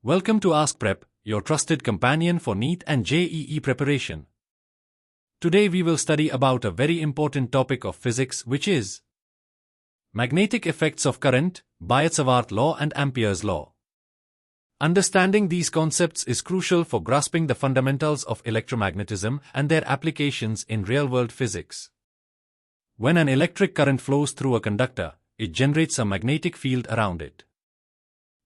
Welcome to AskPrep, your trusted companion for NEET and JEE preparation. Today we will study about a very important topic of physics, which is magnetic effects of current, Biot-Savart law and Ampere's law. Understanding these concepts is crucial for grasping the fundamentals of electromagnetism and their applications in real-world physics. When an electric current flows through a conductor, it generates a magnetic field around it.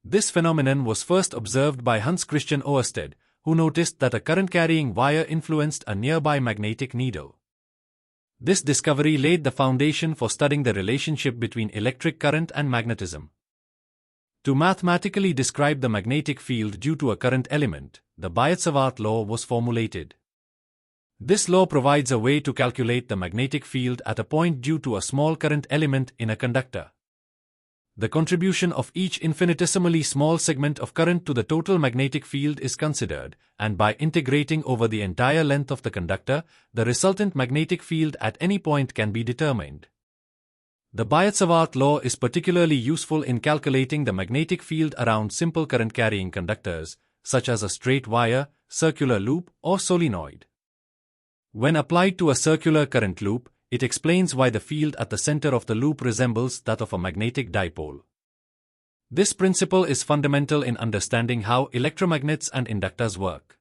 This phenomenon was first observed by Hans Christian Ørsted, who noticed that a current-carrying wire influenced a nearby magnetic needle. This discovery laid the foundation for studying the relationship between electric current and magnetism. To mathematically describe the magnetic field due to a current element, the Biot-Savart law was formulated. This law provides a way to calculate the magnetic field at a point due to a small current element in a conductor. The contribution of each infinitesimally small segment of current to the total magnetic field is considered, and by integrating over the entire length of the conductor, the resultant magnetic field at any point can be determined. The Biot-Savart law is particularly useful in calculating the magnetic field around simple current-carrying conductors, such as a straight wire, circular loop, or solenoid. When applied to a circular current loop, it explains why the field at the center of the loop resembles that of a magnetic dipole. This principle is fundamental in understanding how electromagnets and inductors work.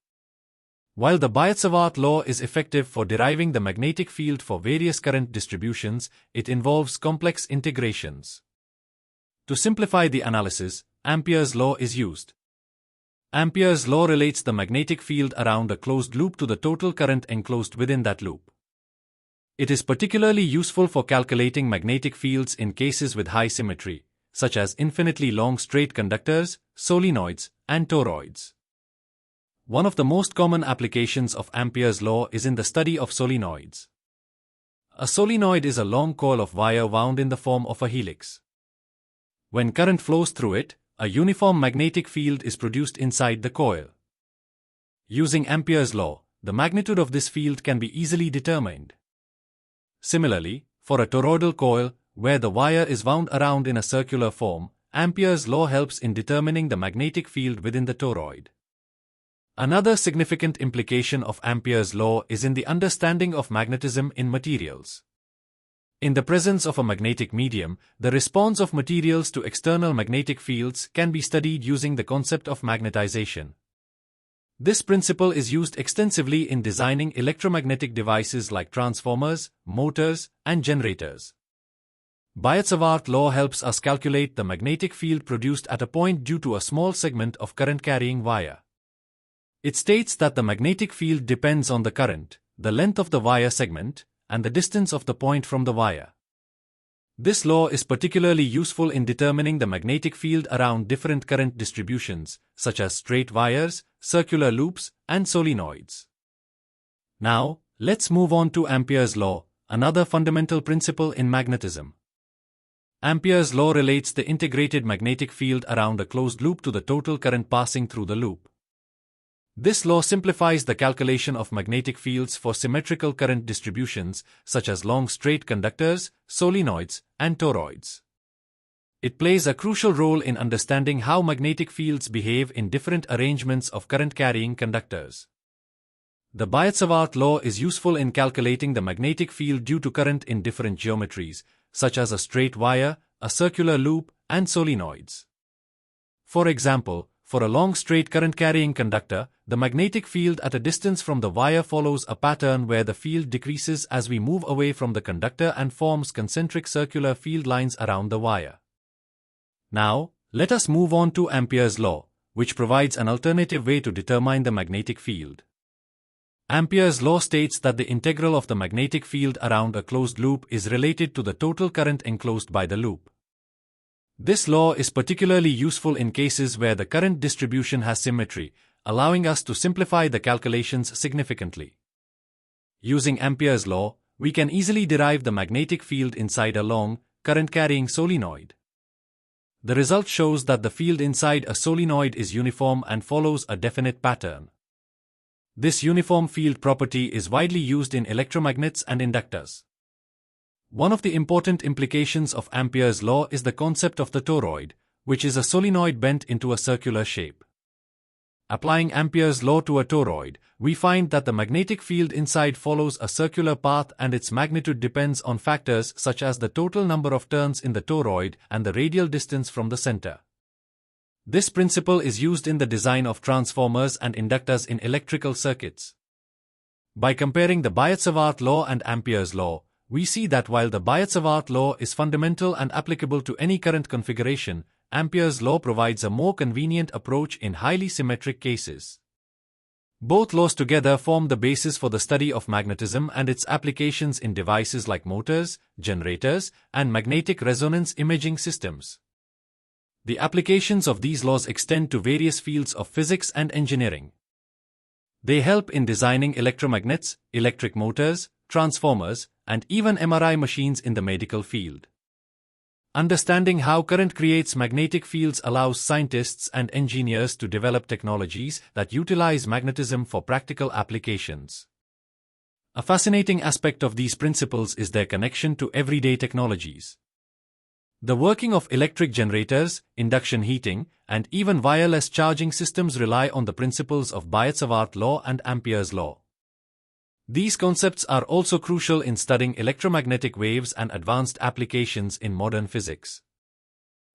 While the Biot-Savart law is effective for deriving the magnetic field for various current distributions, it involves complex integrations. To simplify the analysis, Ampere's law is used. Ampere's law relates the magnetic field around a closed loop to the total current enclosed within that loop. It is particularly useful for calculating magnetic fields in cases with high symmetry, such as infinitely long straight conductors, solenoids, and toroids. One of the most common applications of Ampere's law is in the study of solenoids. A solenoid is a long coil of wire wound in the form of a helix. When current flows through it, a uniform magnetic field is produced inside the coil. Using Ampere's law, the magnitude of this field can be easily determined. Similarly, for a toroidal coil, where the wire is wound around in a circular form, Ampere's law helps in determining the magnetic field within the toroid. Another significant implication of Ampere's law is in the understanding of magnetism in materials. In the presence of a magnetic medium, the response of materials to external magnetic fields can be studied using the concept of magnetization. This principle is used extensively in designing electromagnetic devices like transformers, motors, and generators. Biot-Savart law helps us calculate the magnetic field produced at a point due to a small segment of current-carrying wire. It states that the magnetic field depends on the current, the length of the wire segment, and the distance of the point from the wire. This law is particularly useful in determining the magnetic field around different current distributions, such as straight wires, circular loops, and solenoids. Now, let's move on to Ampere's law, another fundamental principle in magnetism. Ampere's law relates the integrated magnetic field around a closed loop to the total current passing through the loop. This law simplifies the calculation of magnetic fields for symmetrical current distributions, such as long straight conductors, solenoids, and toroids. It plays a crucial role in understanding how magnetic fields behave in different arrangements of current-carrying conductors. The Biot-Savart law is useful in calculating the magnetic field due to current in different geometries, such as a straight wire, a circular loop, and solenoids. For example, for a long straight current-carrying conductor, the magnetic field at a distance from the wire follows a pattern where the field decreases as we move away from the conductor and forms concentric circular field lines around the wire. Now, let us move on to Ampere's law, which provides an alternative way to determine the magnetic field. Ampere's law states that the integral of the magnetic field around a closed loop is related to the total current enclosed by the loop. This law is particularly useful in cases where the current distribution has symmetry, allowing us to simplify the calculations significantly. Using Ampere's law, we can easily derive the magnetic field inside a long, current-carrying solenoid. The result shows that the field inside a solenoid is uniform and follows a definite pattern. This uniform field property is widely used in electromagnets and inductors. One of the important implications of Ampere's law is the concept of the toroid, which is a solenoid bent into a circular shape. Applying Ampere's law to a toroid, we find that the magnetic field inside follows a circular path and its magnitude depends on factors such as the total number of turns in the toroid and the radial distance from the center. This principle is used in the design of transformers and inductors in electrical circuits. By comparing the Biot-Savart law and Ampere's law, we see that while the Biot-Savart law is fundamental and applicable to any current configuration, Ampere's law provides a more convenient approach in highly symmetric cases. Both laws together form the basis for the study of magnetism and its applications in devices like motors, generators, and magnetic resonance imaging systems. The applications of these laws extend to various fields of physics and engineering. They help in designing electromagnets, electric motors, transformers, and even MRI machines in the medical field. Understanding how current creates magnetic fields allows scientists and engineers to develop technologies that utilize magnetism for practical applications. A fascinating aspect of these principles is their connection to everyday technologies. The working of electric generators, induction heating, and even wireless charging systems rely on the principles of Biot-Savart law and Ampere's law. These concepts are also crucial in studying electromagnetic waves and advanced applications in modern physics.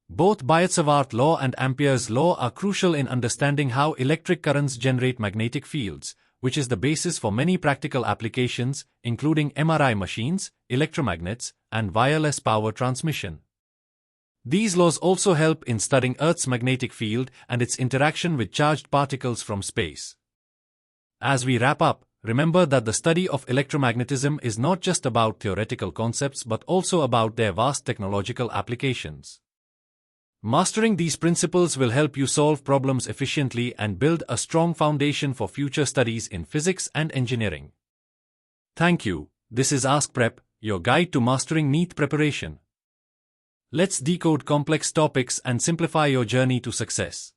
Both Biot-Savart law and Ampere's law are crucial in understanding how electric currents generate magnetic fields, which is the basis for many practical applications, including MRI machines, electromagnets, and wireless power transmission. These laws also help in studying Earth's magnetic field and its interaction with charged particles from space. As we wrap up, remember that the study of electromagnetism is not just about theoretical concepts but also about their vast technological applications. Mastering these principles will help you solve problems efficiently and build a strong foundation for future studies in physics and engineering. Thank you. This is AskPrep, your guide to mastering NEET preparation. Let's decode complex topics and simplify your journey to success.